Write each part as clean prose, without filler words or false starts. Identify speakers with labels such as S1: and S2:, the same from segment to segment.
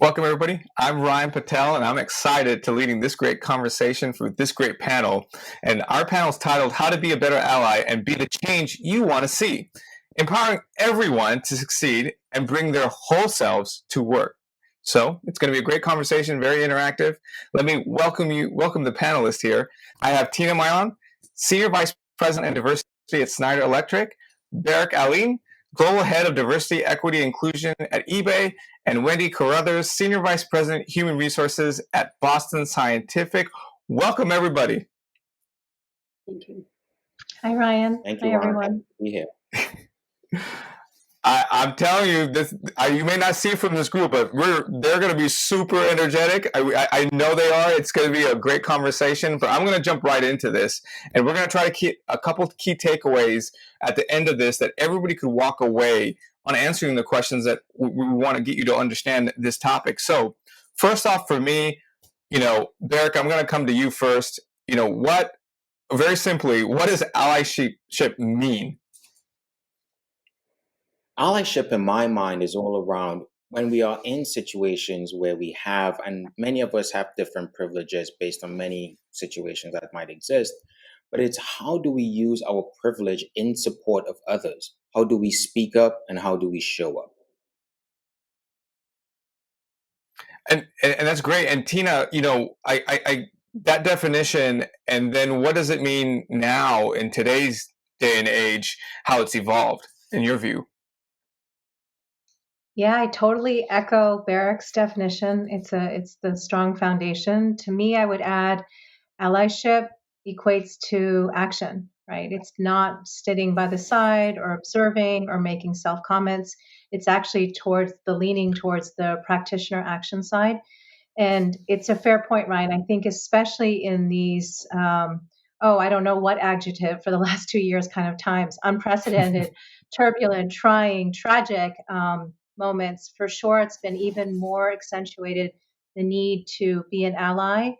S1: Welcome, everybody. I'm Ryan Patel, and I'm excited to leading this great conversation for this great panel. And our panel is titled How to Be a Better Ally and Be the Change You Want to See, empowering everyone to succeed and bring their whole selves to work. So it's going to be a great conversation, very interactive. Let me welcome the panelists here. I have Tina Mayon, Senior Vice President and Diversity at Schneider Electric, Barrick Aline, Global Head of Diversity, Equity, Inclusion at eBay, and Wendy Carruthers, Senior Vice President, Human Resources at Boston Scientific. Welcome, everybody.
S2: Thank you.
S3: Hi, Ryan.
S2: Thank you,
S3: Hi, everyone.
S2: Be here.
S1: I'm telling you, this you may not see it from this group, but they're going to be super energetic. I know they are. It's going to be a great conversation, but I'm going to jump right into this, and we're going to try to keep a couple of key takeaways at the end of this that everybody could walk away on answering the questions that we want to get you to understand this topic. So first off, for me, Barrick, I'm going to come to you first. Very simply, what does allyship mean?
S2: Allyship, in my mind, is all around when we are in situations where we have, and many of us have different privileges based on many situations that might exist, but it's how do we use our privilege in support of others? How do we speak up and how do we show up?
S1: And that's great. And Tina, I that definition, and then what does it mean now in today's day and age, how it's evolved in your view?
S3: Yeah, I totally echo Barrick's definition. It's the strong foundation. To me, I would add allyship equates to action, right? It's not sitting by the side or observing or making self comments. It's actually leaning towards the practitioner action side. And it's a fair point, Ryan. I think especially in these, I don't know what adjective for the last 2 years kind of times, unprecedented, turbulent, trying, tragic moments, for sure, it's been even more accentuated the need to be an ally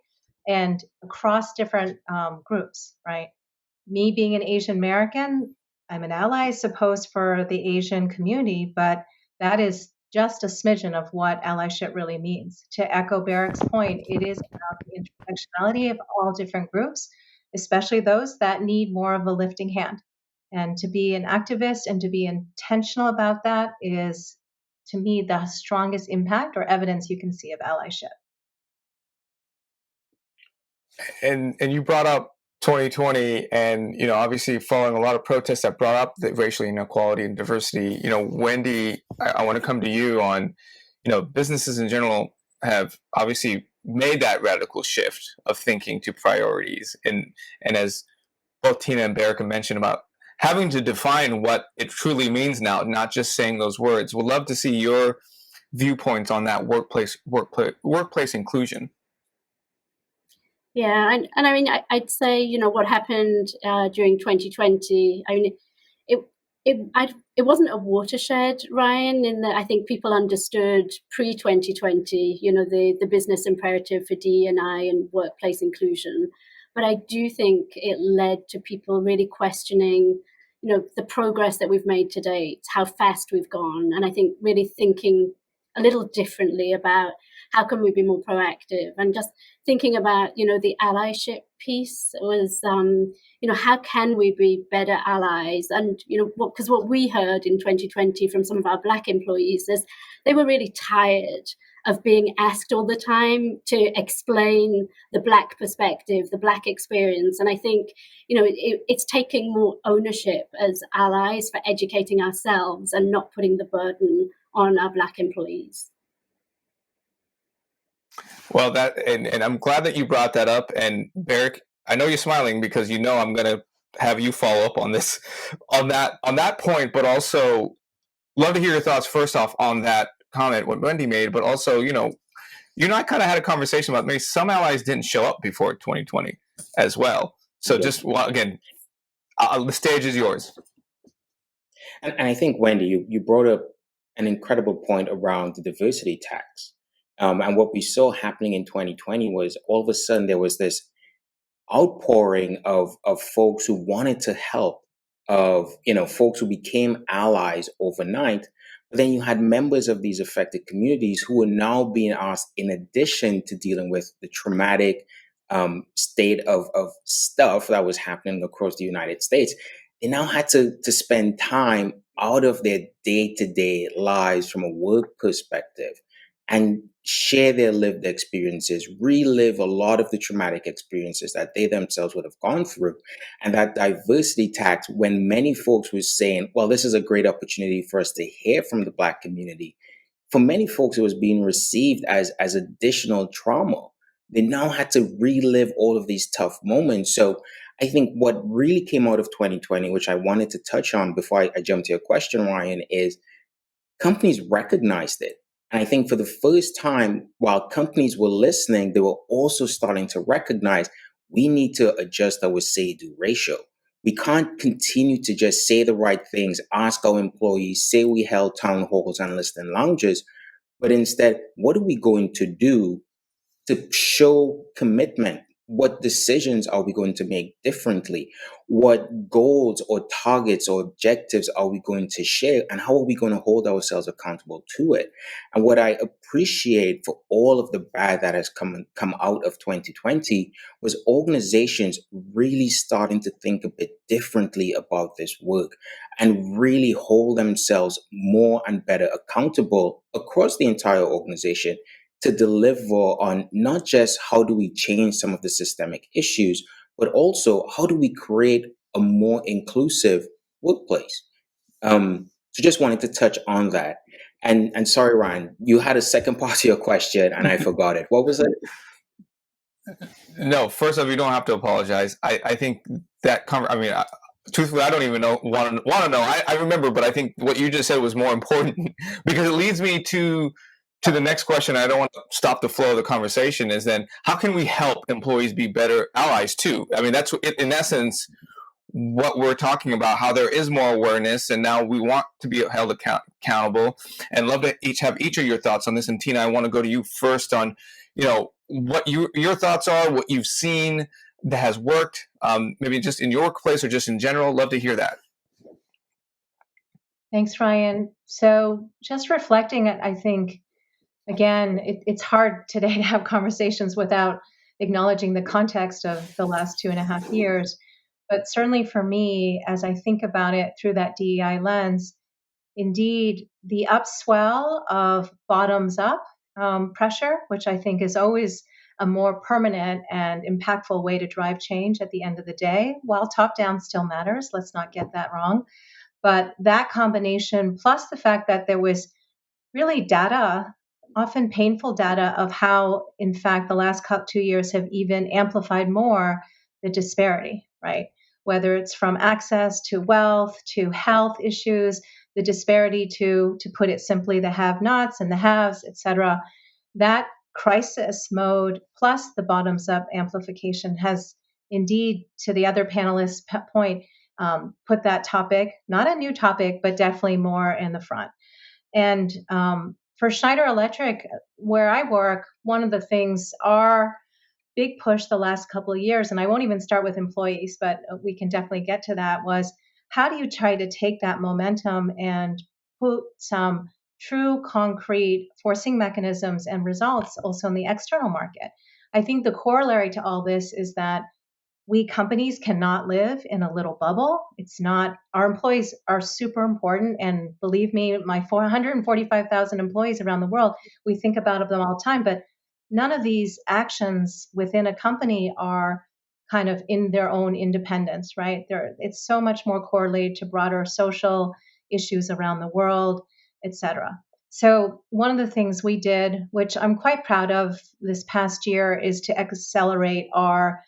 S3: and across different groups, right? Me being an Asian American, I'm an ally, I suppose, for the Asian community, but that is just a smidgen of what allyship really means. To echo Barrick's point, it is about the intersectionality of all different groups, especially those that need more of a lifting hand. And to be an activist and to be intentional about that is, to me, the strongest impact or evidence you can see of allyship.
S1: And you brought up 2020, and obviously following a lot of protests that brought up the racial inequality and diversity. Wendy, I want to come to you on, businesses in general have obviously made that radical shift of thinking to priorities, and as both Tina and Barrick mentioned about having to define what it truly means now, not just saying those words. We'd love to see your viewpoints on that workplace inclusion.
S4: Yeah, and I mean, I'd say, what happened during 2020. I mean, it wasn't a watershed, Ryan, in that I think people understood pre-2020, the business imperative for DE&I and workplace inclusion. But I do think it led to people really questioning, the progress that we've made to date, how fast we've gone, and I think really thinking a little differently about how can we be more proactive, and just thinking about, the allyship piece was, how can we be better allies? And, because what we heard in 2020 from some of our Black employees is they were really tired of being asked all the time to explain the Black perspective, the Black experience. And I think, it's taking more ownership as allies for educating ourselves and not putting the burden on our Black employees.
S1: Well, and I'm glad that you brought that up. And Barrick, I know you're smiling because I'm going to have you follow up on this, on that point. But also, love to hear your thoughts first off on that comment what Wendy made. But also, you and I kind of had a conversation about maybe some allies didn't show up before 2020 as well. So again, the stage is yours.
S2: And I think, Wendy, you brought up an incredible point around the diversity tax. And what we saw happening in 2020 was all of a sudden there was this outpouring of folks who wanted to help, of folks who became allies overnight, But then you had members of these affected communities who were now being asked, in addition to dealing with the traumatic state of stuff that was happening across the United States, they now had to spend time out of their day-to-day lives from a work perspective and share their lived experiences, relive a lot of the traumatic experiences that they themselves would have gone through. And that diversity tax, when many folks were saying, well, this is a great opportunity for us to hear from the Black community, for many folks, it was being received as additional trauma. They now had to relive all of these tough moments. So I think what really came out of 2020, which I wanted to touch on before I jump to your question, Ryan, is companies recognized it. And I think for the first time, while companies were listening, they were also starting to recognize we need to adjust our say-do ratio. We can't continue to just say the right things, ask our employees, say we held town halls and listening lounges, but instead, what are we going to do to show commitment? What decisions are we going to make differently? What goals or targets or objectives are we going to share? And how are we going to hold ourselves accountable to it? And what I appreciate for all of the bad that has come out of 2020 was organizations really starting to think a bit differently about this work and really hold themselves more and better accountable across the entire organization to deliver on not just how do we change some of the systemic issues, but also how do we create a more inclusive workplace. So just wanted to touch on that. And sorry, Ryan, you had a second part to your question and I forgot it. What was it?
S1: No, first off, you don't have to apologize. I think that truthfully, I don't even want to know. I remember, but I think what you just said was more important because it leads me to the next question. I don't want to stop the flow of the conversation. Is then how can we help employees be better allies too? I mean, that's in essence what we're talking about. How there is more awareness, and now we want to be held accountable. And love to have each of your thoughts on this. And Tina, I want to go to you first on, what your thoughts are, what you've seen that has worked, maybe just in your workplace or just in general. Love to hear that.
S3: Thanks, Ryan. So just reflecting, I think, again, it's hard today to have conversations without acknowledging the context of the last 2.5 years. But certainly for me, as I think about it through that DEI lens, indeed, the upswell of bottoms up pressure, which I think is always a more permanent and impactful way to drive change at the end of the day, while top down still matters. Let's not get that wrong. But that combination, plus the fact that there was really data, often painful data, of how, in fact, the last 2 years have even amplified more the disparity, right? Whether it's from access to wealth to health issues, the disparity to put it simply, the have-nots and the haves, et cetera. That crisis mode plus the bottoms-up amplification has indeed, to the other panelists' point, put that topic, not a new topic, but definitely more in the front. And for Schneider Electric, where I work, one of the things, our big push the last couple of years, and I won't even start with employees, but we can definitely get to that, was how do you try to take that momentum and put some true concrete forcing mechanisms and results also in the external market? I think the corollary to all this is that we companies cannot live in a little bubble. It's not, our employees are super important. And believe me, my 445,000 employees around the world, we think about them all the time, but none of these actions within a company are kind of in their own independence, right? It's so much more correlated to broader social issues around the world, et cetera. So one of the things we did, which I'm quite proud of this past year, is to accelerate our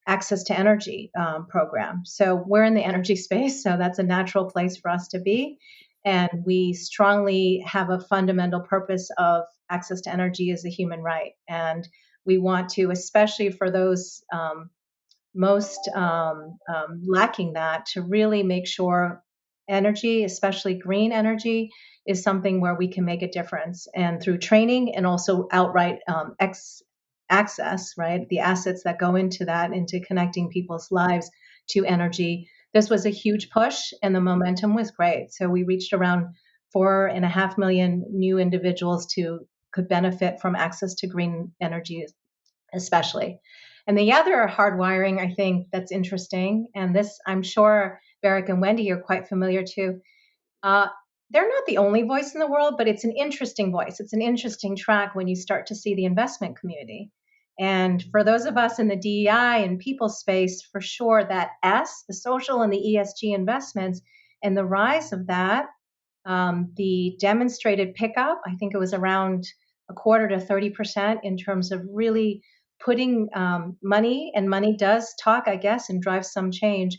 S3: access to energy program. So we're in the energy space, so that's a natural place for us to be. And we strongly have a fundamental purpose of access to energy as a human right. And we want to, especially for those most lacking that, to really make sure energy, especially green energy, is something where we can make a difference. And through training and also outright access, right? The assets that go into that, into connecting people's lives to energy. This was a huge push and the momentum was great. So we reached around 4.5 million new individuals could benefit from access to green energy, especially. And the other hardwiring, I think, that's interesting, and this I'm sure Barrick and Wendy are quite familiar to. They're not the only voice in the world, but it's an interesting voice. It's an interesting track when you start to see the investment community. And for those of us in the DEI and people space, for sure, that S, the social and the ESG investments, and the rise of that, the demonstrated pickup, I think it was around a quarter to 30% in terms of really putting money, and money does talk, I guess, and drive some change.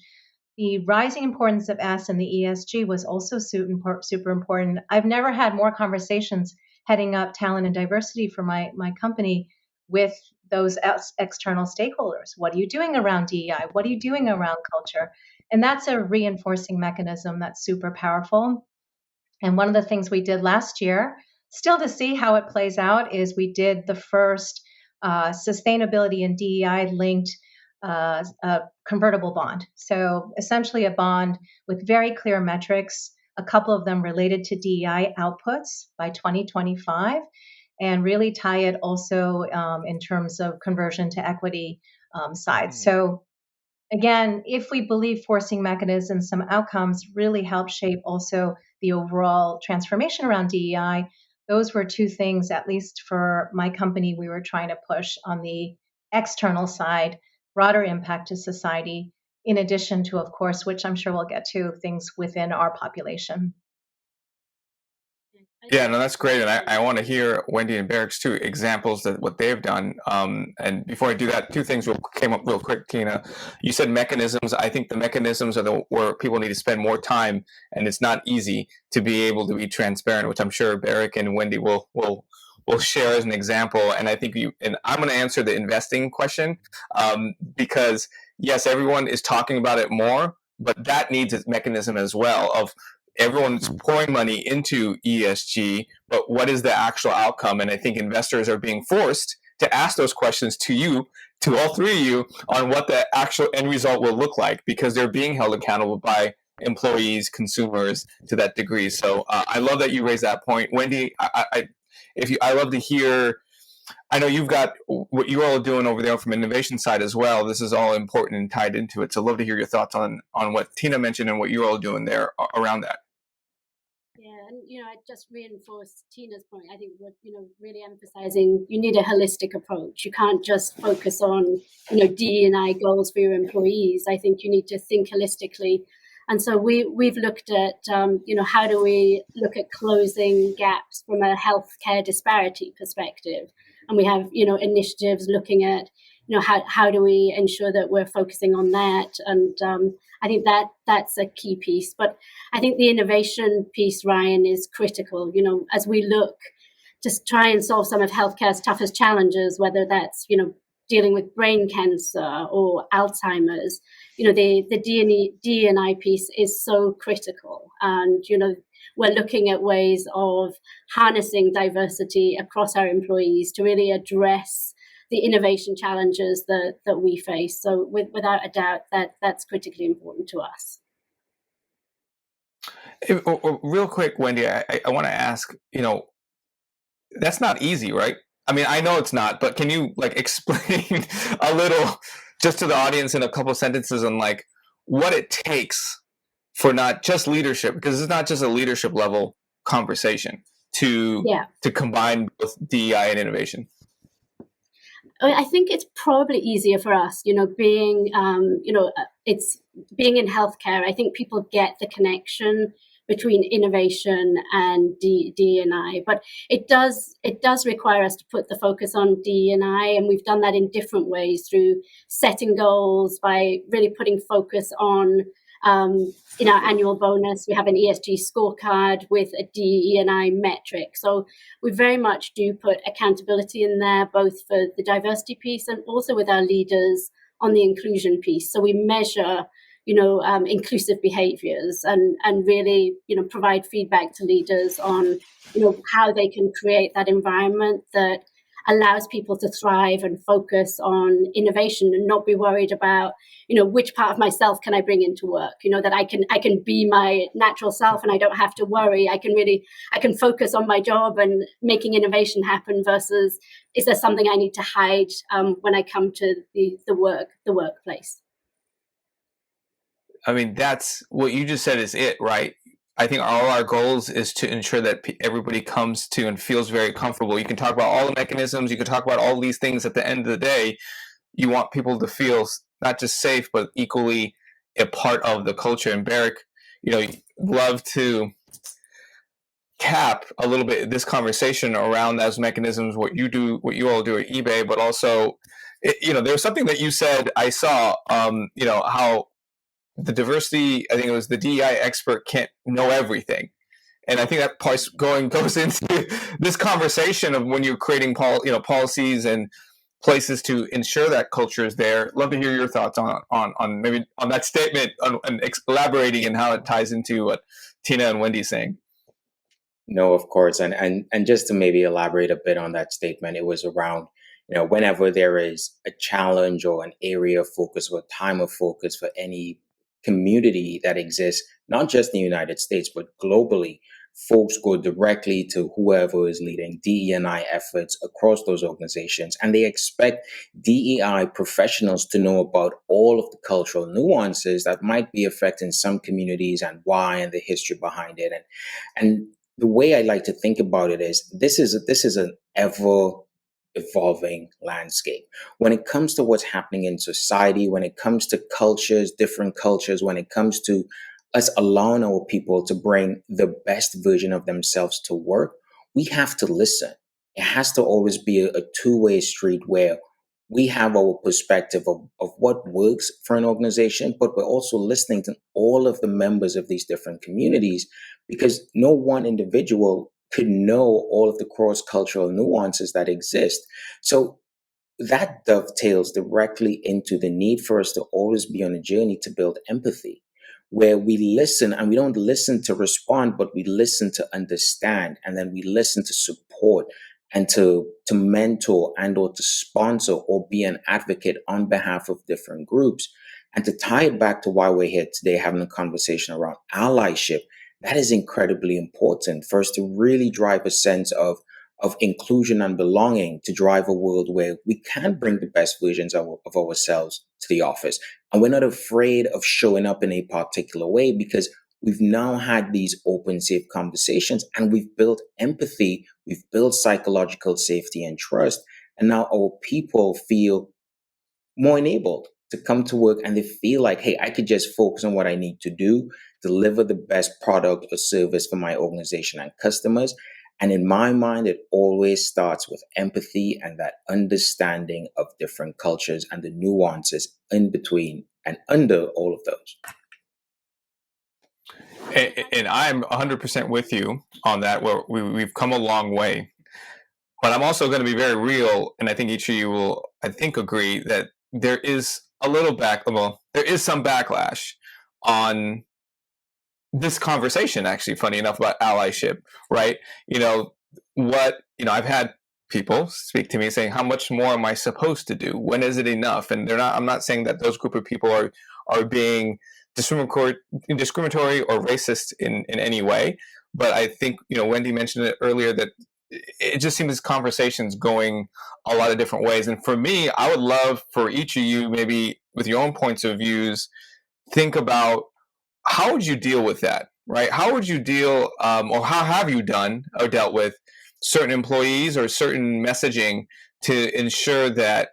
S3: The rising importance of S and the ESG was also super important. I've never had more conversations heading up talent and diversity for my company with those external stakeholders. What are you doing around DEI? What are you doing around culture? And that's a reinforcing mechanism that's super powerful. And one of the things we did last year, still to see how it plays out, is we did the first sustainability and DEI linked a convertible bond. So essentially a bond with very clear metrics, a couple of them related to DEI outputs by 2025, and really tie it also in terms of conversion to equity side. So again, if we believe forcing mechanisms, some outcomes really help shape also the overall transformation around DEI. Those were two things, at least for my company, we were trying to push on the external side, broader impact to society, in addition to, of course, which I'm sure we'll get to, things within our population.
S1: Yeah, no, that's great. And I want to hear Wendy and Barrick's too examples of what they've done. And before I do that, two things came up real quick, Tina. You said mechanisms. I think the mechanisms are where people need to spend more time, and it's not easy to be able to be transparent, which I'm sure Barrick and Wendy will share as an example. And I think I'm going to answer the investing question because yes, everyone is talking about it more, but that needs its mechanism as well of everyone's pouring money into ESG, but what is the actual outcome? And I think investors are being forced to ask those questions to you, to all three of you, on what the actual end result will look like, because they're being held accountable by employees, consumers to that degree. So I love that you raised that point. Wendy, I love to hear, I know you've got what you all are doing over there from innovation side as well. This is all important and tied into it. So I'd love to hear your thoughts on what Tina mentioned and what you're all doing there around that.
S4: Yeah, and I just reinforce Tina's point. I think what really emphasizing, you need a holistic approach. You can't just focus on DE&I goals for your employees. I think you need to think holistically, and so we've looked at how do we look at closing gaps from a healthcare disparity perspective, and we have initiatives looking at how do we ensure that we're focusing on that, and I think that's a key piece. But I think the innovation piece, Ryan, is critical. As we look to try and solve some of healthcare's toughest challenges, whether that's dealing with brain cancer or Alzheimer's, the D&I piece is so critical, and we're looking at ways of harnessing diversity across our employees to really address the innovation challenges that we face. So without a doubt, that's critically important to us.
S1: Real quick, Wendy, I want to ask, that's not easy, right? I mean, I know it's not, but can you explain a little just to the audience in a couple of sentences on what it takes for not just leadership, because it's not just a leadership level conversation to combine both DEI and innovation?
S4: I think it's probably easier for us, being, it's being in healthcare. I think people get the connection between innovation and D&I, but it does require us to put the focus on D&I, and we've done that in different ways through setting goals, by really putting focus on. In our annual bonus, we have an ESG scorecard with a DE&I metric. So we very much do put accountability in there, both for the diversity piece and also with our leaders on the inclusion piece. So we measure, inclusive behaviors and really, provide feedback to leaders on, how they can create that environment that allows people to thrive and focus on innovation and not be worried about, which part of myself can I bring into work, that I can be my natural self and I don't have to worry. I can focus on my job and making innovation happen versus, is there something I need to hide when I come to the workplace?
S1: I mean, that's what you just said is it, right? I think all our goals is to ensure that everybody comes to and feels very comfortable. You can talk about all the mechanisms, you can talk about all these things. At the end of the day, you want people to feel not just safe, but equally a part of the culture. And Barrick, love to cap a little bit this conversation around those mechanisms, what you all do at eBay, but also, there was something that you said I saw, how the diversity, I think it was the DEI expert can't know everything. And I think that part goes into this conversation of when you're creating policies and places to ensure that culture is there. Love to hear your thoughts on maybe on that statement and elaborating and how it ties into what Tina and Wendy's saying.
S2: No, of course. And just to maybe elaborate a bit on that statement, it was around, whenever there is a challenge or an area of focus or time of focus for any community that exists, not just in the United States, but globally, folks go directly to whoever is leading DE&I efforts across those organizations. And they expect DEI professionals to know about all of the cultural nuances that might be affecting some communities and why and the history behind it. And the way I like to think about it is this is an ever evolving landscape when it comes to what's happening in society, when it comes to cultures, different cultures, when it comes to us allowing our people to bring the best version of themselves to work. We have to listen. It has to always be a two-way street where we have our perspective of what works for an organization, but we're also listening to all of the members of these different communities, because no one individual could know all of the cross-cultural nuances that exist. So that dovetails directly into the need for us to always be on a journey to build empathy, where we listen, and we don't listen to respond, but we listen to understand, and then we listen to support and to mentor and or to sponsor or be an advocate on behalf of different groups. And to tie it back to why we're here today having a conversation around allyship, that is incredibly important for us to really drive a sense of inclusion and belonging, to drive a world where we can bring the best versions of ourselves to the office. And we're not afraid of showing up in a particular way, because we've now had these open, safe conversations, and we've built empathy, we've built psychological safety and trust. And now our people feel more enabled to come to work, and they feel like, hey, I could just focus on what I need to do, deliver the best product or service for my organization and customers. And in my mind, it always starts with empathy and that understanding of different cultures and the nuances in between and under all of those.
S1: And I'm 100% with you on that. We've come a long way. But I'm also going to be very real, and I think each of you will, I think, agree that there is there is some backlash on this conversation, actually, funny enough, about allyship, right? I've had people speak to me saying, how much more am I supposed to do? When is it enough? And I'm not saying that those group of people are being discriminatory or racist in any way. But I think, Wendy mentioned it earlier, that it just seems this conversation's going a lot of different ways. And for me, I would love for each of you, maybe with your own points of views, think about, how would you deal with that, right? How would you deal, or how have you done or dealt with certain employees or certain messaging to ensure that,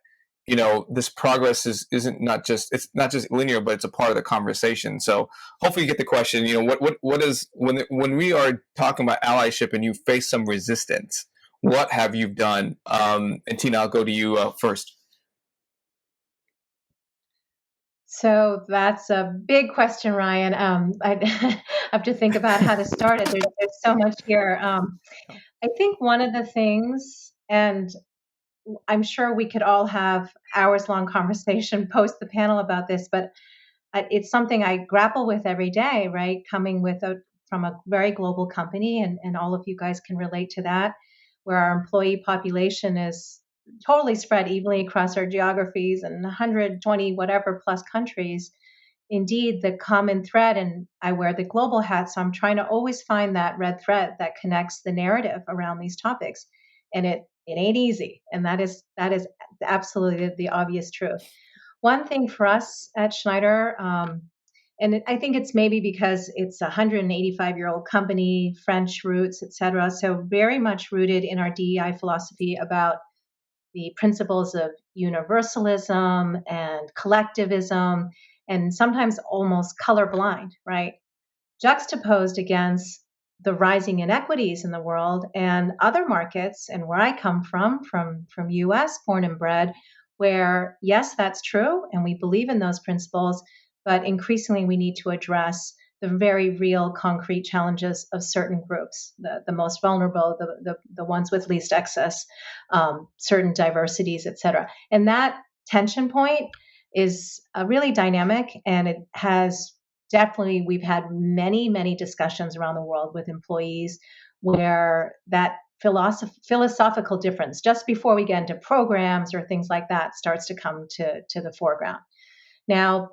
S1: this progress it's not just linear, but it's a part of the conversation. So hopefully you get the question, what is, when we are talking about allyship and you face some resistance, what have you done? And Tina, I'll go to you first.
S3: So that's a big question, Ryan. I have to think about how to start it. There's so much here. I think one of the things, and I'm sure we could all have hours-long conversation post the panel about this, but it's something I grapple with every day, right? Coming from a very global company, and all of you guys can relate to that, where our employee population is totally spread evenly across our geographies and 120 whatever plus countries. Indeed, the common thread, and I wear the global hat, so I'm trying to always find that red thread that connects the narrative around these topics. And it ain't easy. And that is absolutely the obvious truth. One thing for us at Schneider, I think it's maybe because it's a 185-year-old company, French roots, et cetera. So very much rooted in our DEI philosophy about the principles of universalism and collectivism, and sometimes almost colorblind, right? Juxtaposed against the rising inequities in the world and other markets, and where I come from US, born and bred, where yes, that's true, and we believe in those principles, but increasingly we need to address the very real concrete challenges of certain groups, the most vulnerable, the ones with least access, certain diversities, et cetera. And that tension point is really dynamic, and it has definitely, we've had many discussions around the world with employees where that philosophical difference, just before we get into programs or things like that, starts to come to the foreground. Now,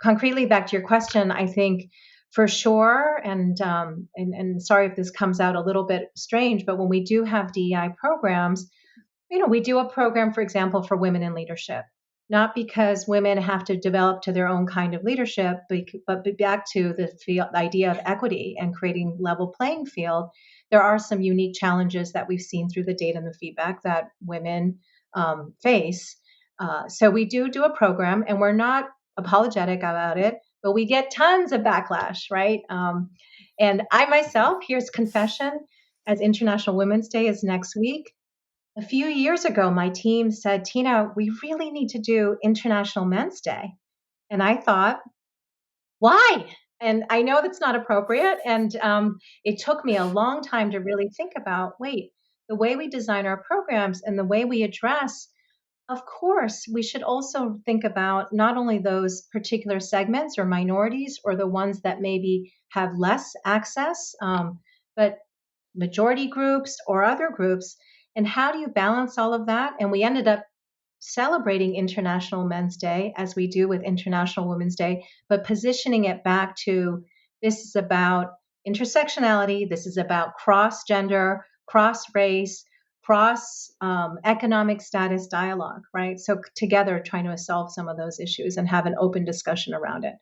S3: concretely, back to your question, I think for sure, and sorry if this comes out a little bit strange, but when we do have DEI programs, we do a program, for example, for women in leadership, not because women have to develop to their own kind of leadership, but back to the idea of equity and creating level playing field. There are some unique challenges that we've seen through the data and the feedback that women face. So we do a program, and we're not apologetic about it, but we get tons of backlash, right? And I myself, here's confession, as International Women's Day is next week. A few years ago, my team said, Tina, we really need to do International Men's Day. And I thought, why? And I know that's not appropriate. And it took me a long time to really think about, wait, the way we design our programs and the way we address, of course, we should also think about not only those particular segments or minorities or the ones that maybe have less access, but majority groups or other groups. And how do you balance all of that? And we ended up celebrating International Men's Day as we do with International Women's Day, but positioning it back to this is about intersectionality, this is about cross gender, cross race, cross economic status dialogue, right? So together trying to solve some of those issues and have an open discussion around it.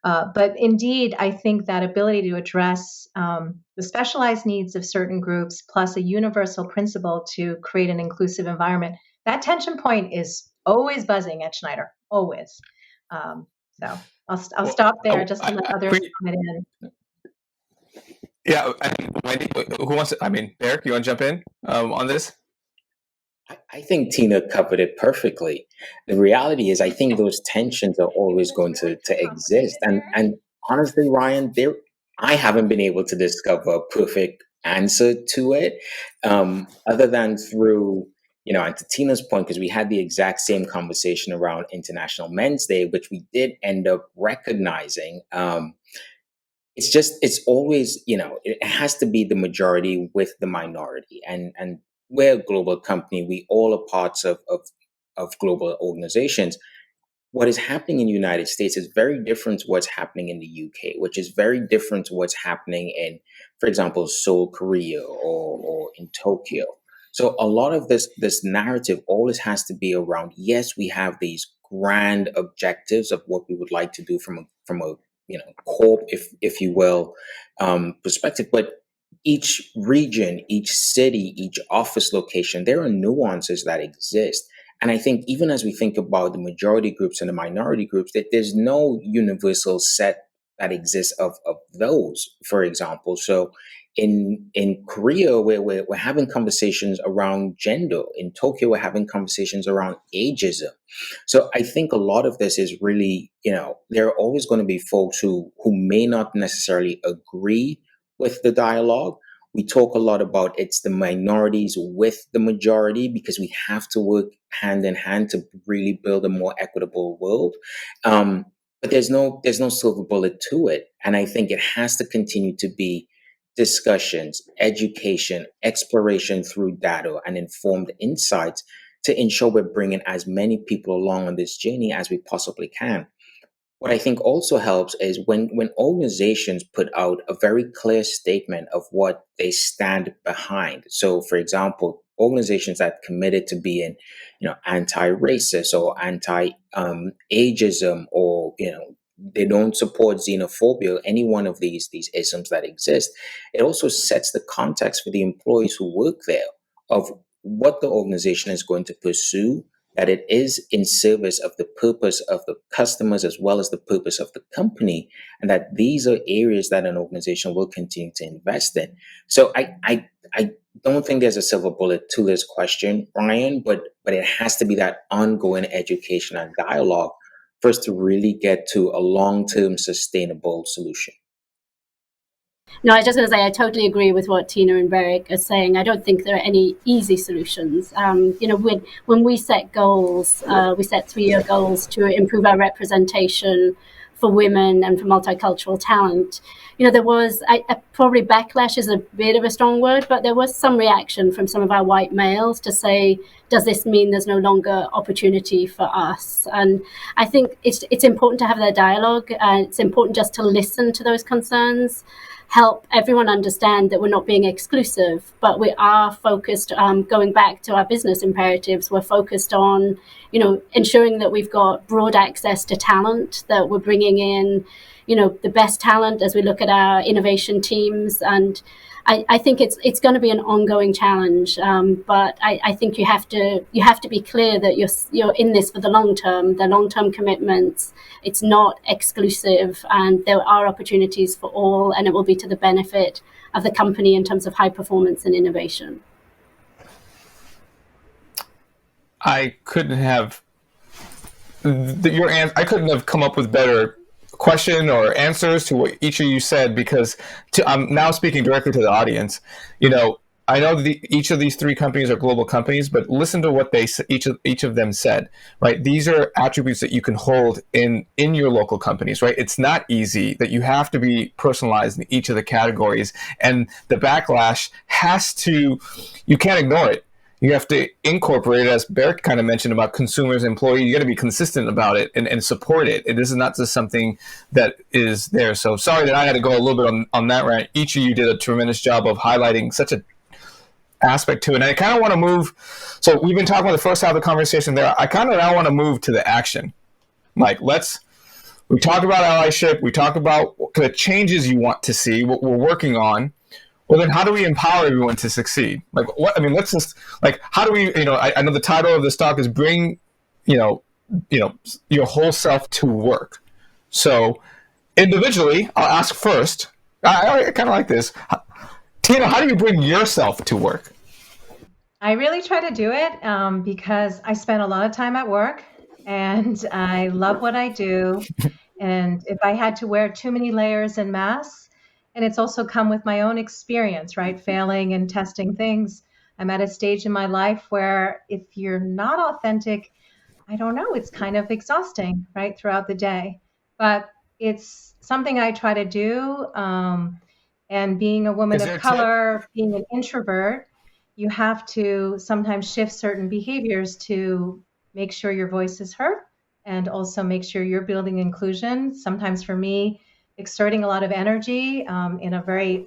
S3: But indeed, I think that ability to address the specialized needs of certain groups plus a universal principle to create an inclusive environment, that tension point is always buzzing at Schneider, always. So I'll stop there just to let others comment in.
S1: Yeah, I mean, Wendy, who wants to? I mean, Derek, you want to jump in on this?
S2: I think Tina covered it perfectly. The reality is, I think those tensions are always going to exist. And honestly, Ryan, I haven't been able to discover a perfect answer to it, other than through, and to Tina's point, because we had the exact same conversation around International Men's Day, which we did end up recognizing. It's always, it has to be the majority with the minority. And we're a global company. We all are parts of global organizations. What is happening in the United States is very different to what's happening in the UK, which is very different to what's happening in, for example, Seoul, Korea, or in Tokyo. So a lot of this narrative always has to be around, yes, we have these grand objectives of what we would like to do from a corp, if you will, perspective, but each region, each city, each office location, there are nuances that exist. And I think even as we think about the majority groups and the minority groups, that there's no universal set that exists of those, for example. So in Korea, where we're having conversations around gender, in Tokyo, we're having conversations around ageism. So I think a lot of this is really, there are always going to be folks who may not necessarily agree with the dialogue. We talk a lot about it's the minorities with the majority because we have to work hand in hand to really build a more equitable world. But there's no silver bullet to it. And I think it has to continue to be discussions, education, exploration through data and informed insights to ensure we're bringing as many people along on this journey as we possibly can. What I think also helps is when organizations put out a very clear statement of what they stand behind. So, for example, organizations that committed to being, anti-racist or anti-ageism, or they don't support xenophobia, or any one of these isms that exist. It also sets the context for the employees who work there of what the organization is going to pursue, that it is in service of the purpose of the customers as well as the purpose of the company, and that these are areas that an organization will continue to invest in. So I don't think there's a silver bullet to this question, Ryan, but it has to be that ongoing education and dialogue for us to really get to a long-term sustainable solution.
S4: No, I was just going to say I totally agree with what Tina and Beric are saying. I don't think there are any easy solutions. When we set goals, we set 3-year goals to improve our representation for women and for multicultural talent. There was probably backlash is a bit of a strong word, but there was some reaction from some of our white males to say, does this mean there's no longer opportunity for us? And I think it's important to have that dialogue. It's important just to listen to those concerns, help everyone understand that we're not being exclusive, but we are focused, going back to our business imperatives, we're focused on, ensuring that we've got broad access to talent, that we're bringing in, the best talent as we look at our innovation teams. And I think it's going to be an ongoing challenge, but I think you have to be clear that you're in this for the long-term commitments. It's not exclusive, and there are opportunities for all, and it will be to the benefit of the company in terms of high performance and innovation.
S1: I couldn't have I couldn't have come up with better question or answers to what each of you said, because I'm now speaking directly to the audience. I know that each of these 3 companies are global companies, but listen to what each of them said. Right? These are attributes that you can hold in your local companies. Right? It's not easy. That you have to be personalized in each of the categories, and the backlash you can't ignore it. You have to incorporate it, as Beric kind of mentioned about consumers, employees. You got to be consistent about it and support it. This is not just something that is there. So sorry that I had to go a little bit on that rant. Each of you did a tremendous job of highlighting such an aspect to it. And I kind of want to move. So we've been talking about the first half of the conversation there. I kind of now want to move to the action. Like, we talked about allyship. We talked about the changes you want to see, what we're working on. Well, then how do we empower everyone to succeed? Let's just, how do we, I know the title of this talk is bring, your whole self to work. So individually, I'll ask first, I kind of like this. Tina, how do you bring yourself to work?
S3: I really try to do it because I spend a lot of time at work and I love what I do. And if I had to wear too many layers and masks, and it's also come with my own experience, right? Failing and testing things. I'm at a stage in my life where if you're not authentic, I don't know, it's kind of exhausting, right? Throughout the day. But it's something I try to do. And being a woman of color, being an introvert, you have to sometimes shift certain behaviors to make sure your voice is heard and also make sure you're building inclusion. Sometimes for me, exerting a lot of energy in a very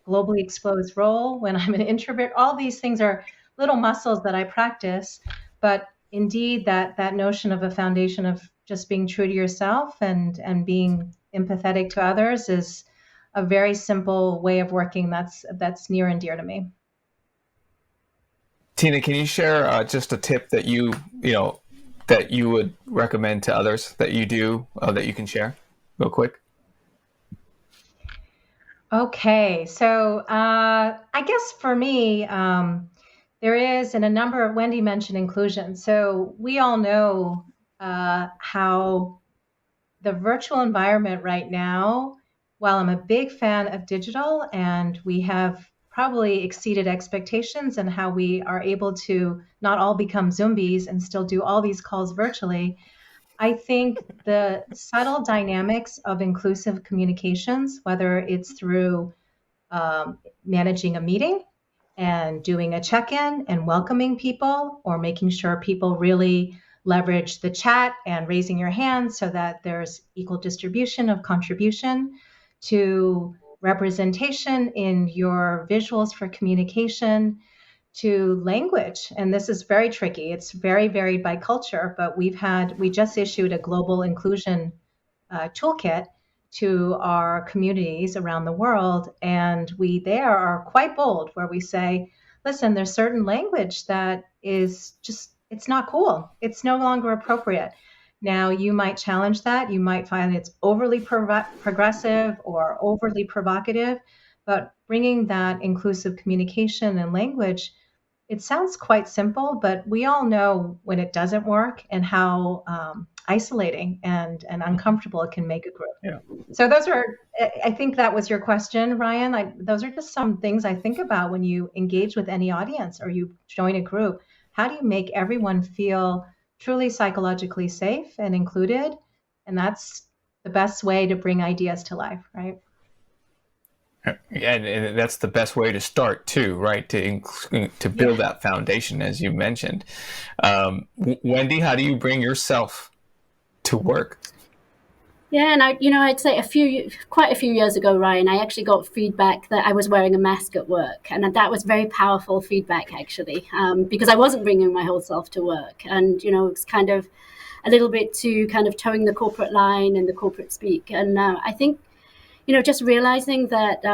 S3: globally exposed role when I'm an introvert. All these things are little muscles that I practice, but indeed that notion of a foundation of just being true to yourself and being empathetic to others is a very simple way of working that's near and dear to me.
S1: Tina, can you share just a tip that you would recommend to others that you do that you can share real quick?
S3: Okay, so I guess for me, there is, and a number of, Wendy mentioned inclusion. So we all know how the virtual environment right now, while I'm a big fan of digital and we have probably exceeded expectations and how we are able to not all become zombies and still do all these calls virtually, I think the subtle dynamics of inclusive communications, whether it's through managing a meeting and doing a check-in and welcoming people, or making sure people really leverage the chat and raising your hand so that there's equal distribution of contribution, to representation in your visuals for communication, to language. And this is very tricky. It's very varied by culture, but we just issued a global inclusion toolkit to our communities around the world. And we there are quite bold, where we say, listen, there's certain language that is just, it's not cool. It's no longer appropriate. Now, you might challenge that. You might find it's overly progressive or overly provocative, but bringing that inclusive communication and language, it sounds quite simple, but we all know when it doesn't work and how isolating and uncomfortable it can make a group.
S1: Yeah.
S3: So those are, I think that was your question, Ryan. Those are just some things I think about when you engage with any audience or you join a group. How do you make everyone feel truly psychologically safe and included? And that's the best way to bring ideas to life, right?
S1: And that's the best way to start too, right? To build that foundation, as you mentioned. Wendy, how do you bring yourself to work?
S4: Yeah, and I'd say quite a few years ago, Ryan, I actually got feedback that I was wearing a mask at work, and that was very powerful feedback, actually, because I wasn't bringing my whole self to work, and it's kind of a little bit to kind of towing the corporate line and the corporate speak, and I think just realizing that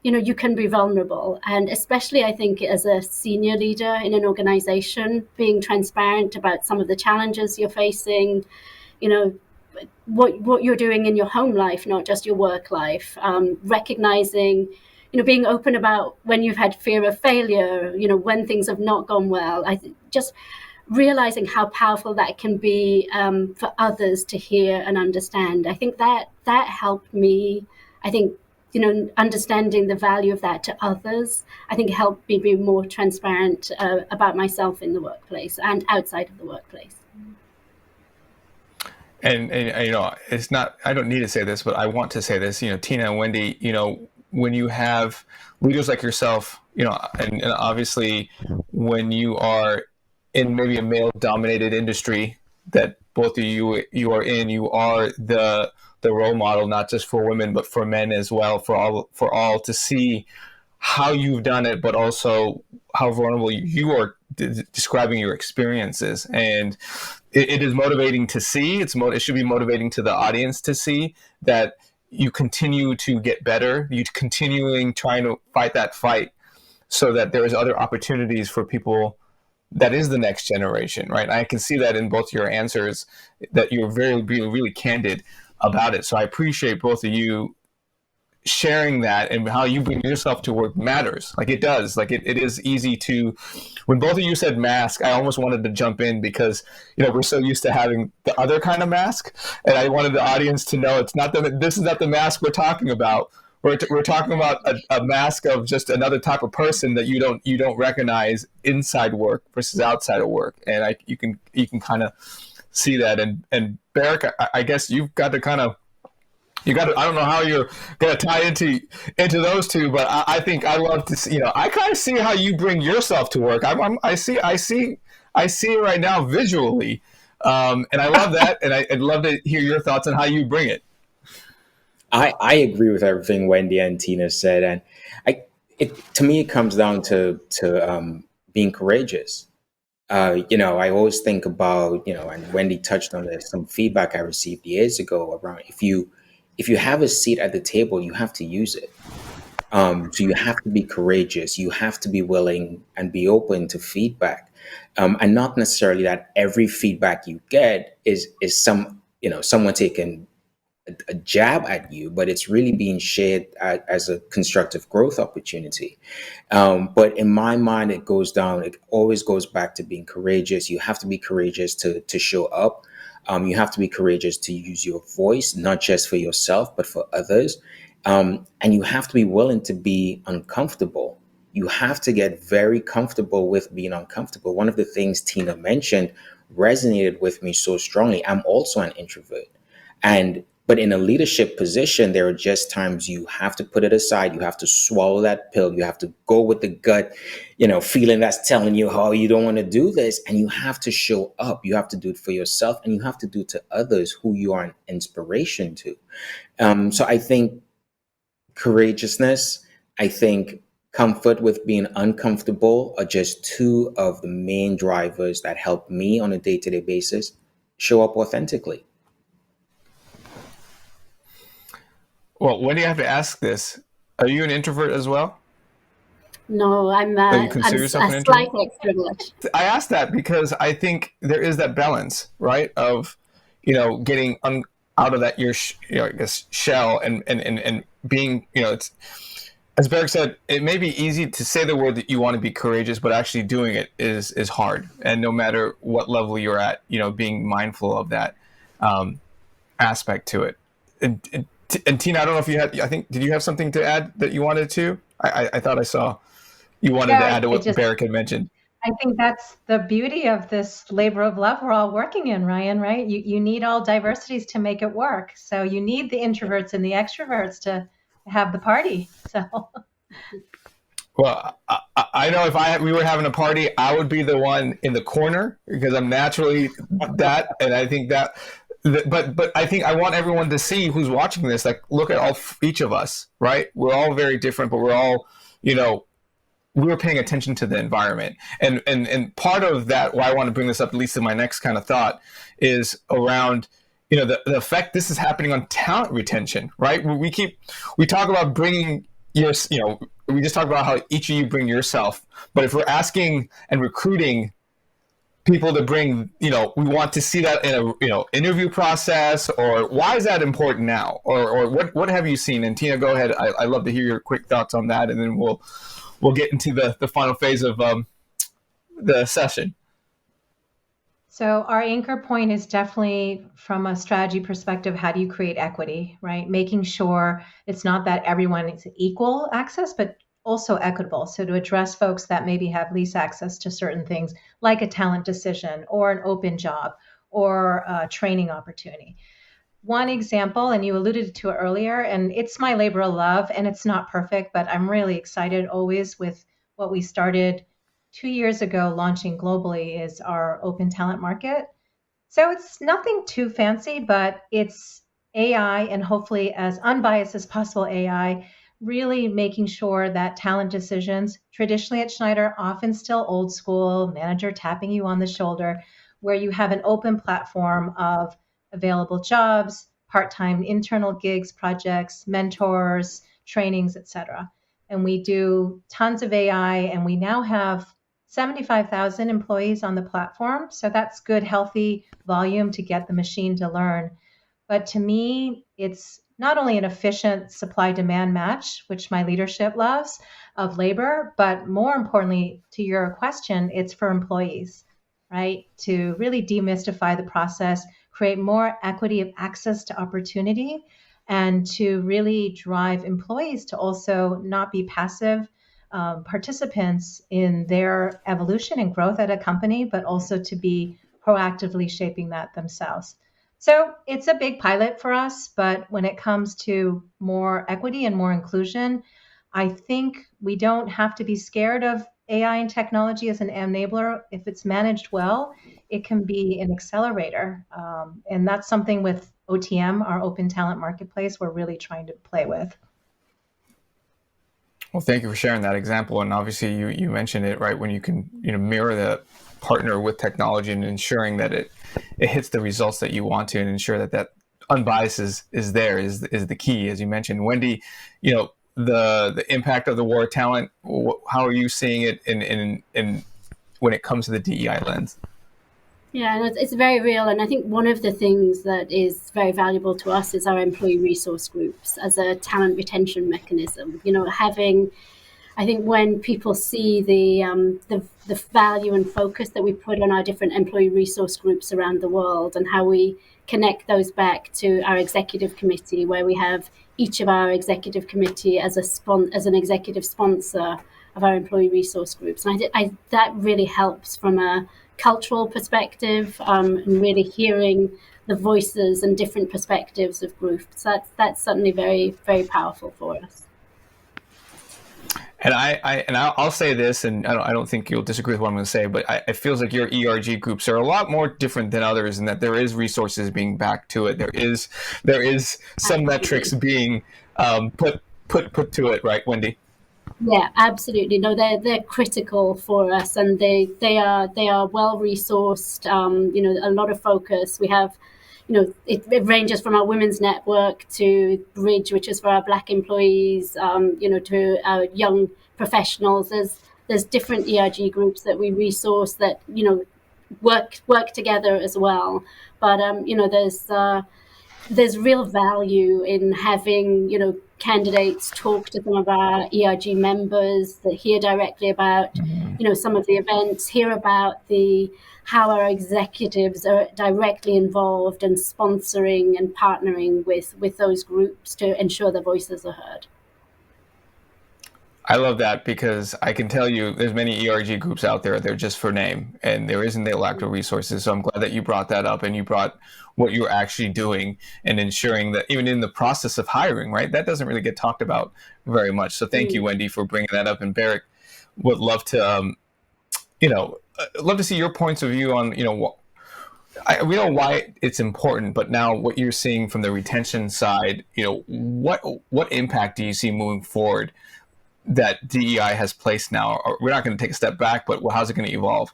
S4: you can be vulnerable, and especially I think as a senior leader in an organization, being transparent about some of the challenges you're facing, what you're doing in your home life, not just your work life, recognizing, being open about when you've had fear of failure, when things have not gone well. Just realizing how powerful that can be for others to hear and understand. I think that helped me. I think, understanding the value of that to others, I think helped me be more transparent about myself in the workplace and outside of the workplace.
S1: And it's not, I don't need to say this, but I want to say this, Tina and Wendy, when you have leaders like yourself, and obviously when you are in maybe a male dominated industry that both of you are in, you are the role model, not just for women, but for men as well, for all to see how you've done it, but also how vulnerable you are describing your experiences. And it is motivating to see. It should be motivating to the audience to see that you continue to get better. You continuing trying to fight that fight so that there is other opportunities for people that is the next generation, right? I can see that in both your answers, that you're really, really candid about it. So I appreciate both of you sharing that, and how you bring yourself to work matters. Like it does. Like it is easy to, when both of you said mask, I almost wanted to jump in because, we're so used to having the other kind of mask. And I wanted the audience to know this is not the mask we're talking about. We're talking about a mask of just another type of person that you don't recognize inside work versus outside of work. And you can kind of see that. And Barrick, I guess you've got to kind of, I don't know how you're going to tie into those two, but I think I love to see, I kind of see how you bring yourself to work. I see it right now visually. And I love that. And I'd love to hear your thoughts on how you bring it.
S2: I agree with everything Wendy and Tina said. And to me, it comes down to being courageous. I always think about, and Wendy touched on this, some feedback I received years ago around if you have a seat at the table, you have to use it. So you have to be courageous. You have to be willing and be open to feedback, and not necessarily that every feedback you get is someone taking a jab at you, but it's really being shared as a constructive growth opportunity. But in my mind, it always goes back to being courageous. You have to be courageous to show up. You have to be courageous to use your voice, not just for yourself, but for others. And you have to be willing to be uncomfortable. You have to get very comfortable with being uncomfortable. One of the things Tina mentioned resonated with me so strongly. I'm also an introvert. And But in a leadership position, there are just times you have to put it aside. You have to swallow that pill. You have to go with the gut, feeling that's telling you how you don't want to do this. And you have to show up. You have to do it for yourself, and you have to do it to others who you are an inspiration to. So I think courageousness, I think comfort with being uncomfortable are just two of the main drivers that help me on a day-to-day basis show up authentically.
S1: Well, when do you have to ask this? Are you an introvert as well?
S4: No,
S1: Do you consider yourself an
S4: a
S1: introvert?
S4: slight extrovert.
S1: I asked that because I think there is that balance, right? Of, getting out of that I guess shell and being, it's, as Barrick said, it may be easy to say the word that you want to be courageous, but actually doing it is hard. And no matter what level you're at, being mindful of that aspect to it. And Tina, I don't know if you had, did you have something to add that you wanted to? I thought I saw you wanted to add to what Barrick had mentioned.
S3: I think that's the beauty of this labor of love we're all working in, Ryan, right? You need all diversities to make it work. So you need the introverts and the extroverts to have the party. So.
S1: Well, I know if we were having a party, I would be the one in the corner because I'm naturally that. And I think that, but I think I want everyone to see who's watching this, like, look at each of us, right? We're all very different, but we're all, we're paying attention to the environment. And part of that, why I want to bring this up, at least in my next kind of thought, is around, the effect this is happening on talent retention, right? We talk about bringing we just talked about how each of you bring yourself, but if we're asking and recruiting people to bring, we want to see that in a, interview process, or why is that important now? Or what have you seen? And Tina, go ahead. I'd love to hear your quick thoughts on that. And then we'll get into the final phase of the session.
S3: So our anchor point is definitely from a strategy perspective, how do you create equity, right? Making sure it's not that everyone is equal access, but also equitable. So to address folks that maybe have least access to certain things, like a talent decision or an open job or a training opportunity. One example, and you alluded to it earlier, and it's my labor of love, and it's not perfect, but I'm really excited always with what we started 2 years ago launching globally is our open talent market. So it's nothing too fancy, but it's AI, and hopefully as unbiased as possible AI, really making sure that talent decisions, traditionally at Schneider, often still old school, manager tapping you on the shoulder, where you have an open platform of available jobs, part-time internal gigs, projects, mentors, trainings, etc. And we do tons of AI, and we now have 75,000 employees on the platform. So that's good, healthy volume to get the machine to learn. But to me, it's not only an efficient supply-demand match, which my leadership loves, of labor, but more importantly, to your question, it's for employees, right? To really demystify the process, create more equity of access to opportunity, and to really drive employees to also not be passive participants in their evolution and growth at a company, but also to be proactively shaping that themselves. So it's a big pilot for us, but when it comes to more equity and more inclusion, I think we don't have to be scared of AI and technology as an enabler. If it's managed well, it can be an accelerator. And that's something with OTM, our Open Talent Marketplace, we're really trying to play with.
S1: Well, thank you for sharing that example. And obviously you mentioned it, right? When you can, mirror the partner with technology and ensuring that it hits the results that you want to, and ensure that unbiased is there is the key, as you mentioned. Wendy, the impact of the war of talent, how are you seeing it in when it comes to the DEI lens?
S4: Yeah, and it's very real. And I think one of the things that is very valuable to us is our employee resource groups as a talent retention mechanism. I think when people see the value and focus that we put on our different employee resource groups around the world, and how we connect those back to our executive committee, where we have each of our executive committee as an executive sponsor of our employee resource groups, and that really helps from a cultural perspective, and really hearing the voices and different perspectives of groups. That's certainly very, very powerful for us.
S1: And I'll say this, and I don't think you'll disagree with what I'm going to say, but it feels like your ERG groups are a lot more different than others, and that there is resources being backed to it. There is some metrics being put to it, right, Wendy?
S4: Yeah, absolutely. No, they're critical for us, and they are well resourced. A lot of focus. We have, it ranges from our women's network to Bridge, which is for our Black employees. To our young professionals. There's different ERG groups that we resource that work together as well. But there's real value in having candidates talk to some of our ERG members, that hear directly about some of the events, hear about how our executives are directly involved in sponsoring and partnering with those groups to ensure their voices are heard.
S1: I love that, because I can tell you there's many ERG groups out there. They're just for name, and there isn't a lack of resources. So I'm glad that you brought that up, and you brought what you're actually doing and ensuring that even in the process of hiring, right? That doesn't really get talked about very much. So thank you, Wendy, for bringing that up. And Barrick, would love to, love to see your points of view on, we know why it's important, but now what you're seeing from the retention side, what impact do you see moving forward that DEI has placed now? We're not going to take a step back, but how's it going to evolve?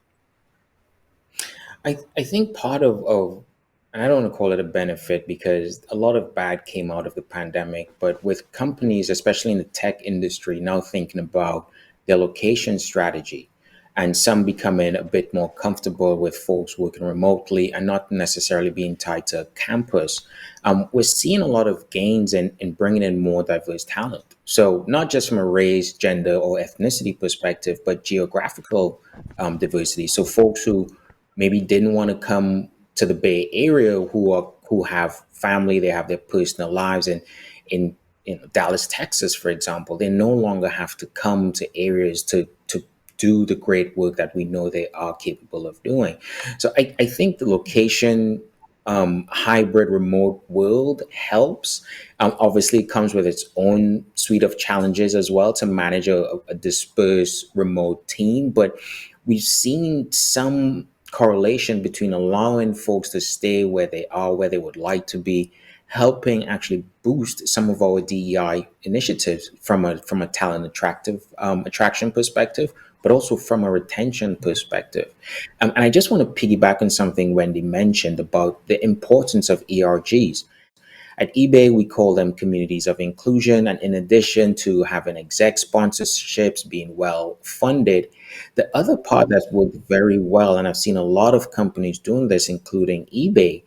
S2: I think part of, and I don't want to call it a benefit, because a lot of bad came out of the pandemic, but with companies, especially in the tech industry, now thinking about their location strategy, and some becoming a bit more comfortable with folks working remotely and not necessarily being tied to campus, we're seeing a lot of gains in bringing in more diverse talent. So not just from a race, gender, or ethnicity perspective, but geographical diversity. So folks who maybe didn't want to come to the Bay Area, who have family, they have their personal lives, and in Dallas, Texas, for example, they no longer have to come to areas to do the great work that we know they are capable of doing. So I think the location hybrid remote world helps. Obviously, it comes with its own suite of challenges as well to manage a dispersed remote team. But we've seen some correlation between allowing folks to stay where they are, where they would like to be, helping actually boost some of our DEI initiatives from a talent attraction perspective, but also from a retention perspective. And I just want to piggyback on something Wendy mentioned about the importance of ERGs. At eBay, we call them communities of inclusion. And in addition to having exec sponsorships, being well funded, the other part that's worked very well, and I've seen a lot of companies doing this, including eBay,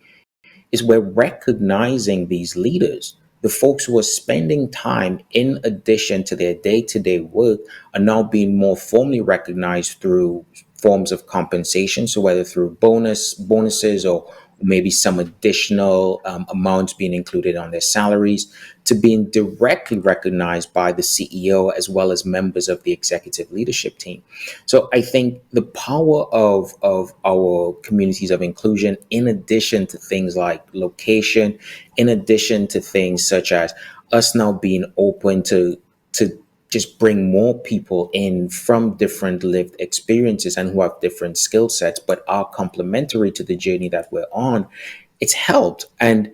S2: is we're recognizing these leaders. The folks who are spending time in addition to their day-to-day work are now being more formally recognized through forms of compensation. So whether through bonuses, or maybe some additional amounts being included on their salaries, to being directly recognized by the CEO as well as members of the executive leadership team. So I think the power of our communities of inclusion, in addition to things like location, in addition to things such as us now being open to just bring more people in from different lived experiences and who have different skill sets, but are complementary to the journey that we're on, it's helped. And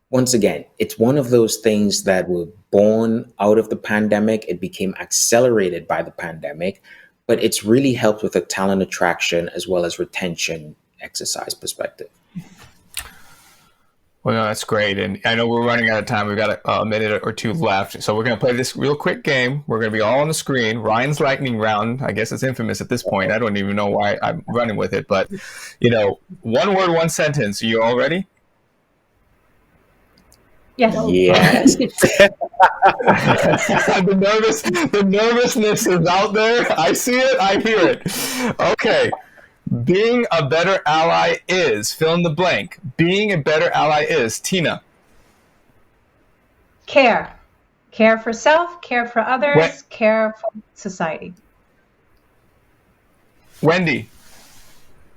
S2: once again, it's one of those things that were born out of the pandemic. It became accelerated by the pandemic, but it's really helped with a talent attraction as well as retention exercise perspective.
S1: Well, no, that's great. And I know we're running out of time. We've got a minute or two left. So we're going to play this real quick game. We're going to be all on the screen. Ryan's lightning round. I guess it's infamous at this point. I don't even know why I'm running with it. But, one word, one sentence. Are you all ready?
S2: Yes.
S1: The nervousness is out there. I see it. I hear it. Okay. Being a better ally is, fill in the blank. Being a better ally is, Tina.
S3: Care for self, care for others, care for society.
S1: Wendy.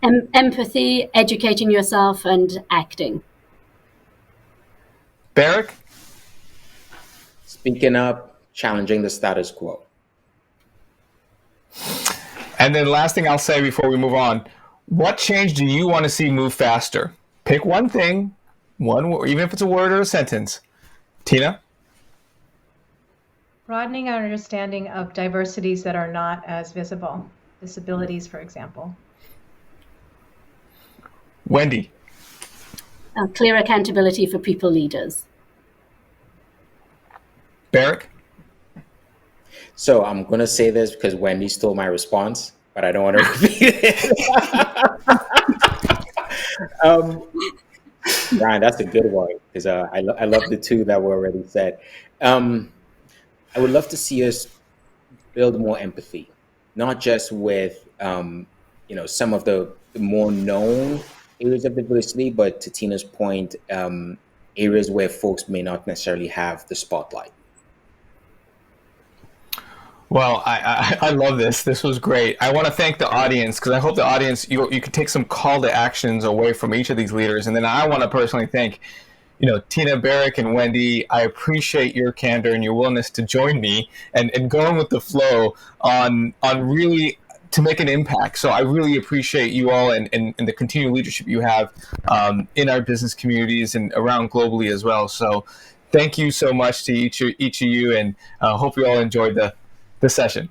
S4: Empathy, educating yourself, and acting.
S1: Barrick?
S2: Speaking up, challenging the status quo.
S1: And then last thing I'll say before we move on, what change do you want to see move faster? Pick one thing, even if it's a word or a sentence. Tina?
S3: Broadening our understanding of diversities that are not as visible, disabilities, for example.
S1: Wendy?
S4: Clear accountability for people leaders.
S1: Barrick?
S2: So I'm going to say this because Wendy stole my response, but I don't want to repeat it. Ryan, that's a good one because I love the two that were already said. I would love to see us build more empathy, not just with some of the more known areas of diversity, but to Tina's point, areas where folks may not necessarily have the spotlight.
S1: Well, I love this. This was great. I want to thank the audience because I hope the audience, you could take some call to actions away from each of these leaders. And then I want to personally thank, Tina, Barrick, and Wendy. I appreciate your candor and your willingness to join me and going with the flow on really to make an impact. So I really appreciate you all and the continued leadership you have in our business communities and around globally as well. So thank you so much to each of you, and hope you all enjoyed the session.